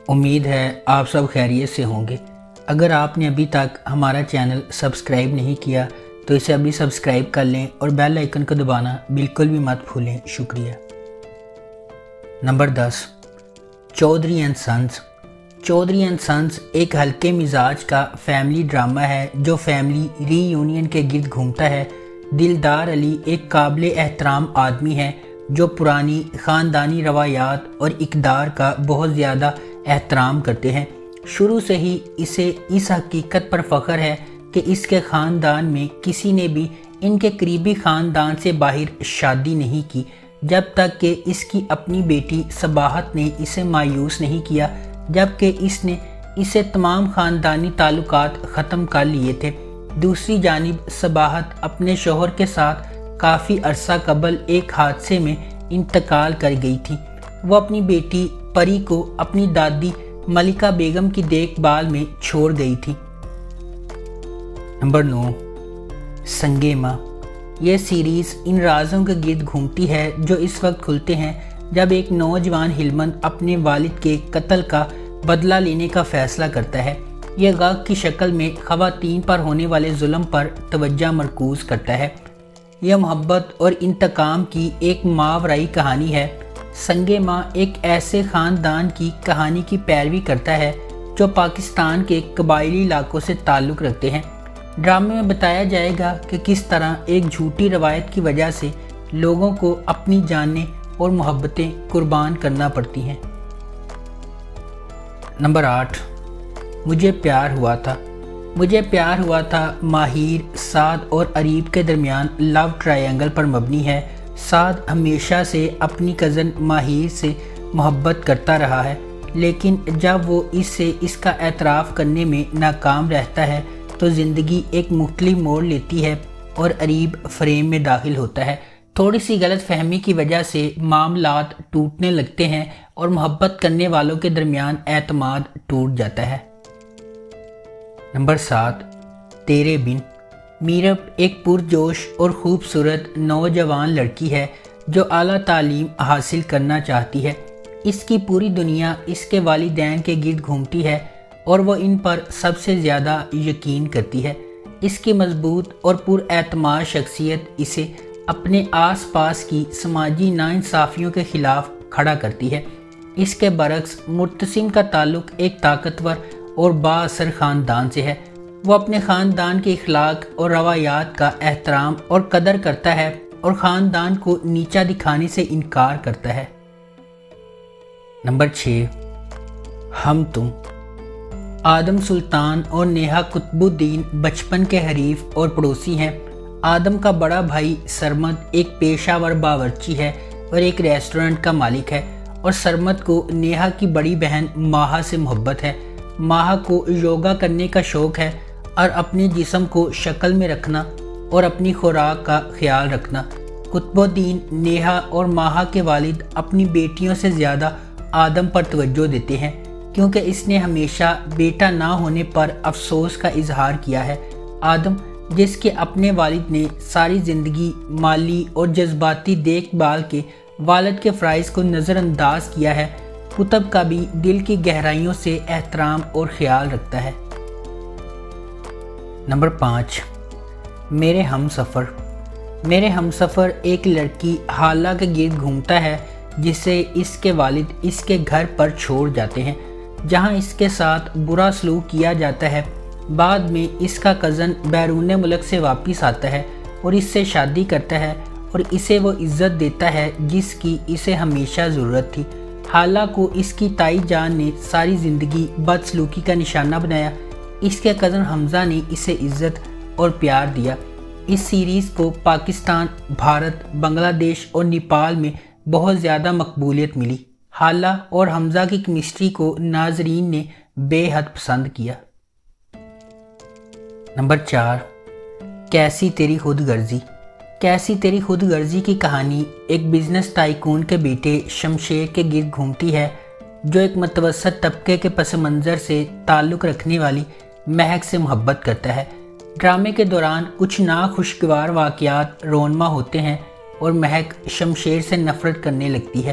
امید ہے آپ سب خیریت سے ہوں گے۔ اگر آپ نے ابھی تک ہمارا چینل سبسکرائب نہیں کیا تو اسے ابھی سبسکرائب کر لیں اور بیل آئیکن کو دبانا بالکل بھی مت بھولیں۔ شکریہ۔ نمبر 10، Chaudhry and sons. Chaudhry and sons ایک ہلکے مزاج کا فیملی ڈرامہ ہے جو فیملی ری یونین کے گرد گھومتا ہے۔ دلدار علی ایک قابل احترام آدمی ہے جو پرانی خاندانی روایات اور اقدار کا بہت زیادہ احترام کرتے ہیں۔ شروع سے ہی اسے اس حقیقت پر فخر ہے کہ اس کے خاندان میں کسی نے بھی ان کے قریبی خاندان سے باہر شادی نہیں کی، جب تک کہ اس کی اپنی بیٹی صباحت نے اسے مایوس نہیں کیا، جبکہ اس نے اسے تمام خاندانی تعلقات ختم کر لیے تھے۔ دوسری جانب صباحت اپنے شوہر کے ساتھ کافی عرصہ قبل ایک حادثے میں انتقال کر گئی تھی۔ وہ اپنی بیٹی پری کو اپنی دادی ملکہ بیگم کی دیکھ بھال میں چھوڑ گئی تھی۔ نمبر 9، سنگے ماں۔ یہ سیریز ان رازوں کے گرد گھومتی ہے جو اس وقت کھلتے ہیں جب ایک نوجوان ہلمند اپنے والد کے قتل کا بدلہ لینے کا فیصلہ کرتا ہے۔ یہ غگ کی شکل میں خواتین پر ہونے والے ظلم پر توجہ مرکوز کرتا ہے۔ یہ محبت اور انتقام کی ایک ماورائی کہانی ہے۔ سنگے ماں ایک ایسے خاندان کی کہانی کی پیروی کرتا ہے جو پاکستان کے قبائلی علاقوں سے تعلق رکھتے ہیں۔ ڈرامے میں بتایا جائے گا کہ کس طرح ایک جھوٹی روایت کی وجہ سے لوگوں کو اپنی جانیں اور محبتیں قربان کرنا پڑتی ہیں۔ نمبر 8، مجھے پیار ہوا تھا۔ مجھے پیار ہوا تھا ماہر، سعد اور اریب کے درمیان لو ٹرائنگل پر مبنی ہے۔ سعد ہمیشہ سے اپنی کزن ماہر سے محبت کرتا رہا ہے، لیکن جب وہ اس کا اعتراف کرنے میں ناکام رہتا ہے تو زندگی ایک مختلف موڑ لیتی ہے اور اریب فریم میں داخل ہوتا ہے۔ تھوڑی سی غلط فہمی کی وجہ سے معاملات ٹوٹنے لگتے ہیں اور محبت کرنے والوں کے درمیان اعتماد ٹوٹ جاتا ہے۔ نمبر 7، تیرے بن۔ میرب ایک پرجوش اور خوبصورت نوجوان لڑکی ہے جو اعلیٰ تعلیم حاصل کرنا چاہتی ہے۔ اس کی پوری دنیا اس کے والدین کے گرد گھومتی ہے اور وہ ان پر سب سے زیادہ یقین کرتی ہے۔ اس کی مضبوط اور پر اعتماد شخصیت اسے اپنے آس پاس کی سماجی ناانصافیوں کے خلاف کھڑا کرتی ہے۔ اس کے برعکس مرتسم کا تعلق ایک طاقتور اور با اثر خاندان سے ہے۔ وہ اپنے خاندان کے اخلاق اور روایات کا احترام اور قدر کرتا ہے اور خاندان کو نیچا دکھانے سے انکار کرتا ہے۔ نمبر 6، ہم تم۔ آدم سلطان اور نیہا قطب الدین بچپن کے حریف اور پڑوسی ہیں۔ آدم کا بڑا بھائی سرمد ایک پیشہ ور باورچی ہے اور ایک ریسٹورنٹ کا مالک ہے، اور سرمد کو نیہا کی بڑی بہن ماہا سے محبت ہے۔ ماہا کو یوگا کرنے کا شوق ہے اور اپنے جسم کو شکل میں رکھنا اور اپنی خوراک کا خیال رکھنا۔ قطب الدین، نیہا اور ماہا کے والد اپنی بیٹیوں سے زیادہ آدم پر توجہ دیتے ہیں کیونکہ اس نے ہمیشہ بیٹا نہ ہونے پر افسوس کا اظہار کیا ہے۔ آدم، جس کے اپنے والد نے ساری زندگی مالی اور جذباتی دیکھ بھال کے والد کے فرائض کو نظر انداز کیا ہے، قطب کا بھی دل کی گہرائیوں سے احترام اور خیال رکھتا ہے۔ نمبر 5، میرے ہم سفر۔ میرے ہم سفر ایک لڑکی حالہ کے گرد گھومتا ہے جسے اس کے والد اس کے گھر پر چھوڑ جاتے ہیں، جہاں اس کے ساتھ برا سلوک کیا جاتا ہے۔ بعد میں اس کا کزن بیرون ملک سے واپس آتا ہے اور اس سے شادی کرتا ہے اور اسے وہ عزت دیتا ہے جس کی اسے ہمیشہ ضرورت تھی۔ حالہ کو اس کی تائی جان نے ساری زندگی بدسلوکی کا نشانہ بنایا۔ اس کے کزن حمزہ نے اسے عزت اور پیار دیا۔ اس سیریز کو پاکستان، بھارت، بنگلہ دیش اور نیپال میں بہت زیادہ مقبولیت ملی۔ حالہ اور حمزہ کی کیمسٹری کو ناظرین نے بے حد پسند کیا۔ نمبر 4، کیسی تیری خود غرضی۔ کیسی تیری خود غرضی کی کہانی ایک بزنس ٹائکون کے بیٹے شمشیر کے گرد گھومتی ہے جو ایک متوسط طبقے کے پس منظر سے تعلق رکھنے والی مہک سے محبت کرتا ہے۔ ڈرامے کے دوران کچھ ناخوشگوار واقعات رونما ہوتے ہیں اور مہک شمشیر سے نفرت کرنے لگتی ہے۔